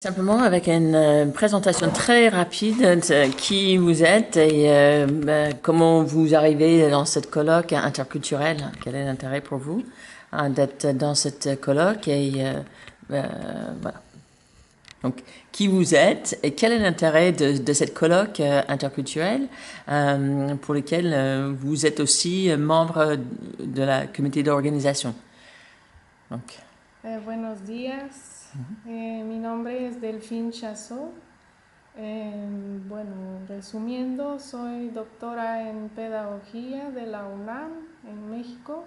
Simplement avec une présentation très rapide de qui vous êtes et comment vous arrivez dans cette colloque interculturelle. Quel est l'intérêt pour vous d'être dans cette colloque voilà. Donc, qui vous êtes et quel est l'intérêt de cette colloque interculturelle pour lequel vous êtes aussi membre de la comité d'organisation. Donc. Buenos días, mi nombre es Delphine Chassot. Bueno, resumiendo, soy doctora en pedagogía de la UNAM en México.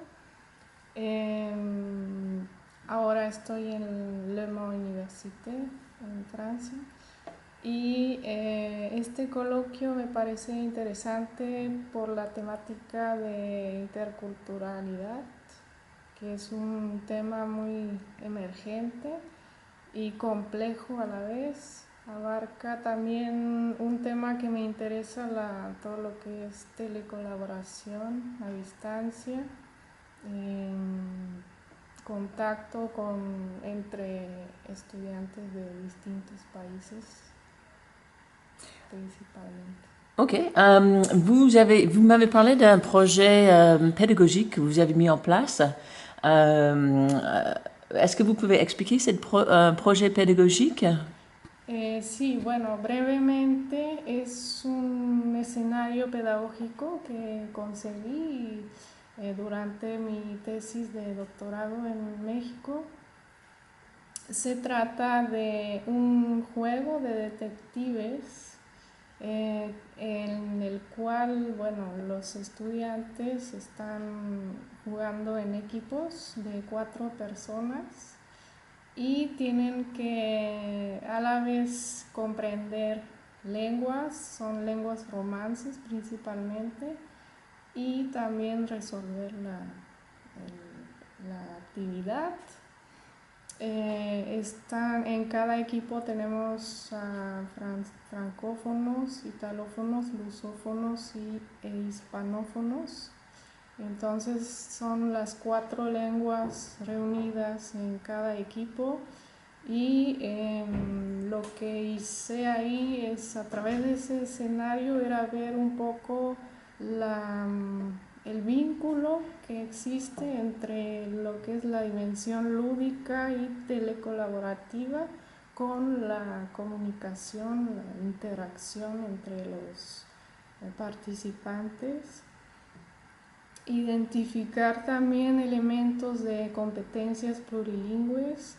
Ahora estoy en Le Mans Université en Francia. Y este coloquio me parece interesante por la temática de interculturalidad, que es un tema muy emergente y complejo a la vez. Abarca también un tema que me interesa, todo lo que es telecolaboración a distancia, contacto entre estudiantes de distintos países principalmente. Ok. Vous m'avez parlé d'un projet pédagogique que vous avez mis en place. Est-ce que vous pouvez expliquer ce projet pédagogique? Sí, bueno, brevemente es un escenario pedagógico que concebí durante mi tesis de doctorado en México. Se trata de un juego de detectives en el cual, bueno, los estudiantes están jugando en equipos de 4 personas y tienen que a la vez comprender lenguas, son lenguas romances principalmente, y también resolver la actividad. En cada equipo tenemos francófonos, italófonos, lusófonos e hispanófonos. Entonces son las 4 lenguas reunidas en cada equipo y lo que hice ahí es, a través de ese escenario, era ver un poco el vínculo que existe entre lo que es la dimensión lúdica y telecolaborativa con la comunicación, la interacción entre los participantes. Identificar también elementos de competencias plurilingües,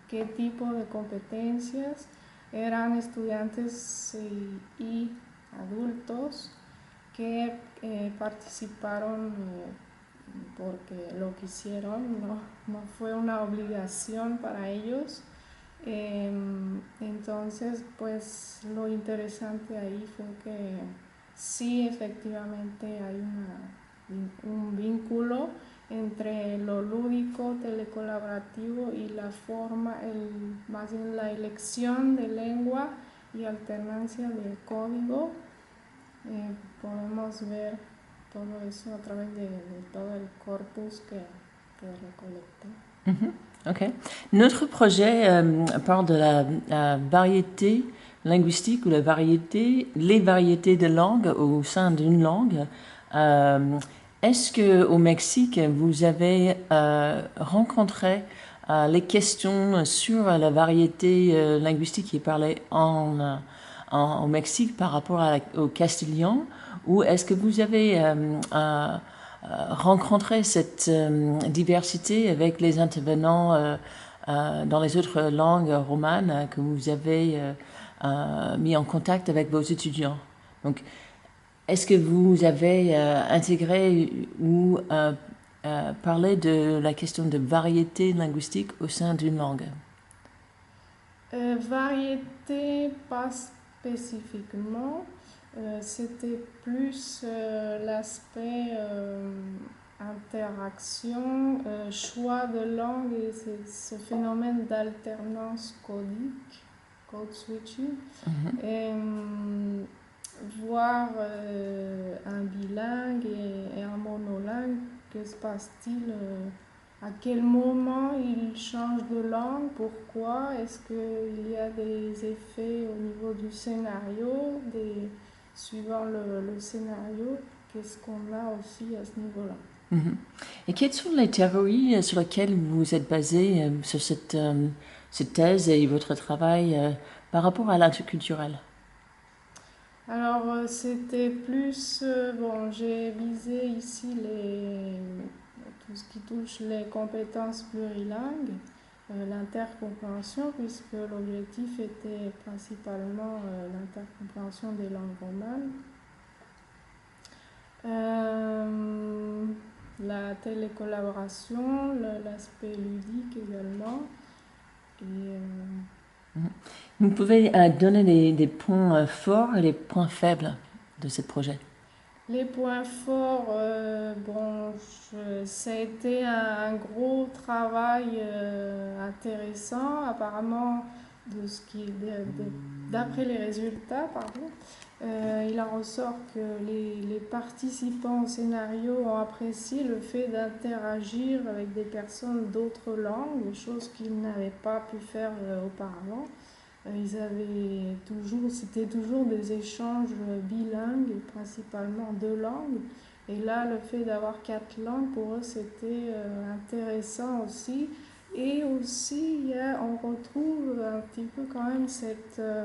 qué tipo de competencias eran estudiantes y adultos que participaron porque lo quisieron, no fue una obligación para ellos. Entonces, pues lo interesante ahí fue que sí, efectivamente hay un vínculo entre lo lúdico, telecolaborativo y la forma, más bien la elección de lengua y alternancia de código. Podemos ver todo eso a través de todo el corpus que recolecté. Ok. Notre projet parle de la variété linguistique ou les variétés de langues au sein d'une langue. Est-ce que au Mexique, vous avez rencontré les questions sur la variété linguistique qui est parlée au Mexique par rapport au castillan, ou est-ce que vous avez rencontrer cette diversité avec les intervenants dans les autres langues romanes que vous avez mis en contact avec vos étudiants. Donc, est-ce que vous avez intégré ou parlé de la question de variété linguistique au sein d'une langue? Variété, pas spécifiquement. C'était plus l'aspect interaction, choix de langue et ce phénomène d'alternance codique, code switching. Voir un bilingue et un monolingue, que se passe-t-il à quel moment ils changent de langue, pourquoi, est-ce qu'il y a des effets au niveau du scénario, suivant le scénario, qu'est-ce qu'on a aussi à ce niveau-là. Mhm. Et quelles sont les théories sur lesquelles vous êtes basé sur cette thèse et votre travail par rapport à l'interculturel? Alors, c'était plus, bon, j'ai visé ici tout ce qui touche les compétences plurilingues, l'intercompréhension, puisque l'objectif était principalement l'intercompréhension des langues romanes. La télécollaboration, l'aspect ludique également. Et, Vous pouvez donner des points forts et des points faibles de ce projet? les points forts, bon, ça a été un gros travail intéressant. Apparemment, d'après les résultats, pardon, il en ressort que les participants au scénario ont apprécié le fait d'interagir avec des personnes d'autres langues, chose qu'ils n'avaient pas pu faire auparavant. C'était toujours des échanges bilingues, principalement 2 langues. Et là, le fait d'avoir 4 langues, pour eux, c'était intéressant aussi. Et aussi, on retrouve un petit peu quand même ce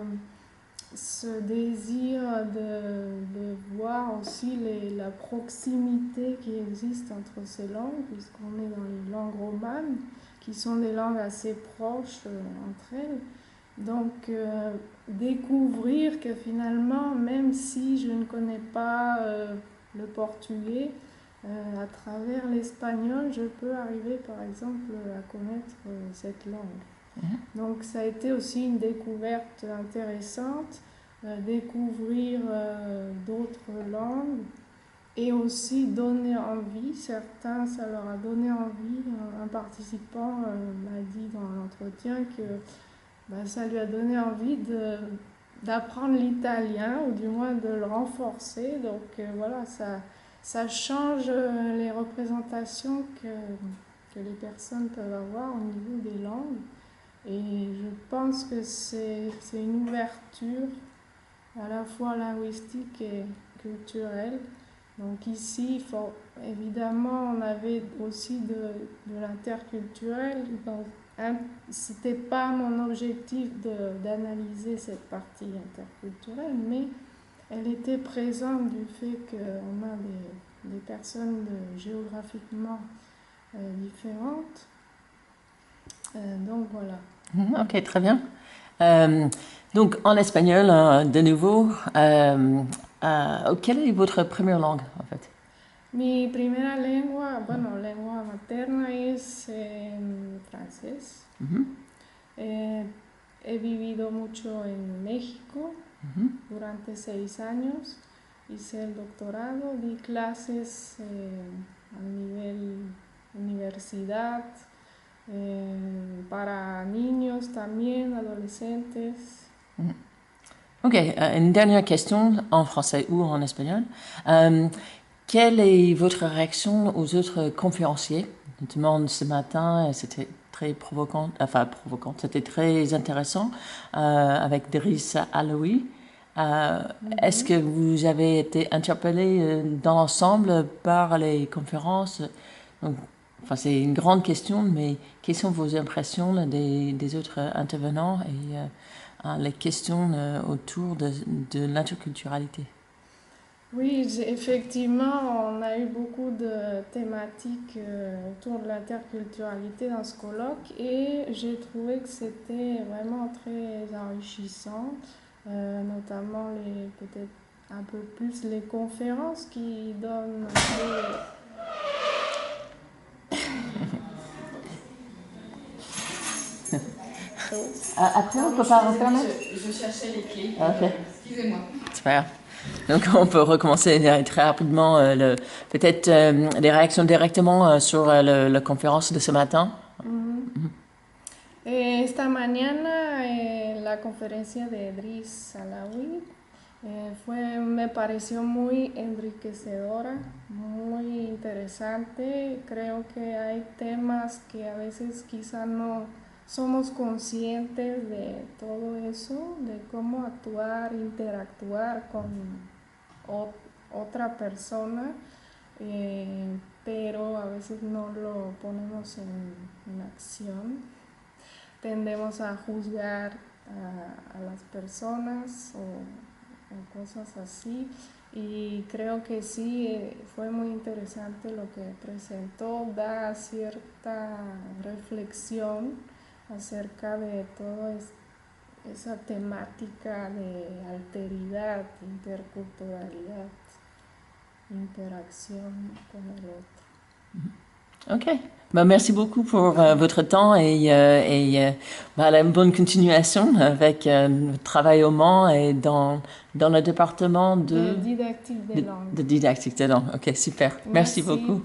désir de voir aussi la proximité qui existe entre ces langues, puisqu'on est dans les langues romanes, qui sont des langues assez proches entre elles. Donc, découvrir que finalement, même si je ne connais pas le portugais, à travers l'espagnol, je peux arriver par exemple à connaître cette langue. Donc, ça a été aussi une découverte intéressante, découvrir d'autres langues et aussi donner envie. Certains, ça leur a donné envie. Un participant m'a dit dans l'entretien que ça lui a donné envie d'apprendre l'italien, ou du moins de le renforcer. Donc voilà, ça change les représentations que les personnes peuvent avoir au niveau des langues. Et je pense que c'est une ouverture à la fois linguistique et culturelle. Donc ici, évidemment, on avait aussi de l'interculturel. C'était pas mon objectif d'analyser cette partie interculturelle, mais elle était présente du fait qu'on a des personnes géographiquement différentes. Donc voilà. Ok, très bien. Donc en espagnol, de nouveau, quelle est votre première langue en fait? Mi primera lengua, bueno, lengua materna es francés. He vivido mucho en México durante 6 años. Hice el doctorado, di clases a nivel universidad, para niños también, adolescentes. Ok, une dernière question en français ou en espagnol. Quelle est votre réaction aux autres conférenciers? Notamment ce matin, c'était très provocant, c'était très intéressant avec Driss Alaoui. Est-ce que vous avez été interpellé dans l'ensemble par les conférences? Donc, c'est une grande question, mais quelles sont vos impressions des autres intervenants et les questions autour de l'interculturalité? Oui, effectivement, on a eu beaucoup de thématiques autour de l'interculturalité dans ce colloque, et j'ai trouvé que c'était vraiment très enrichissant, notamment peut-être un peu plus les conférences qui donnent Après, on peut pas refermer? Je cherchais les clés. Ok. Excusez-moi. C'est pas grave. Donc, on peut recommencer très rapidement. Peut-être des réactions directement sur la conférence de ce matin. Esta mañana la conferencia de Driss Alaoui, Me pareció muy enriquecedora, muy interesante. Creo que hay temas que a veces quizá no somos conscientes de todo eso, de cómo actuar, interactuar con otra persona, pero a veces no lo ponemos en acción. Tendemos a juzgar a las personas o cosas así, y creo que sí, fue muy interesante lo que presentó, da cierta reflexión acerca de toda esa temática de alteridad, interculturalidad, interacción con el otro. Ok. Ben, merci beaucoup pour votre temps la bonne continuation avec le travail au Mans et dans le département De didactique des langues. de didactique des langues. Ok, super. Merci beaucoup.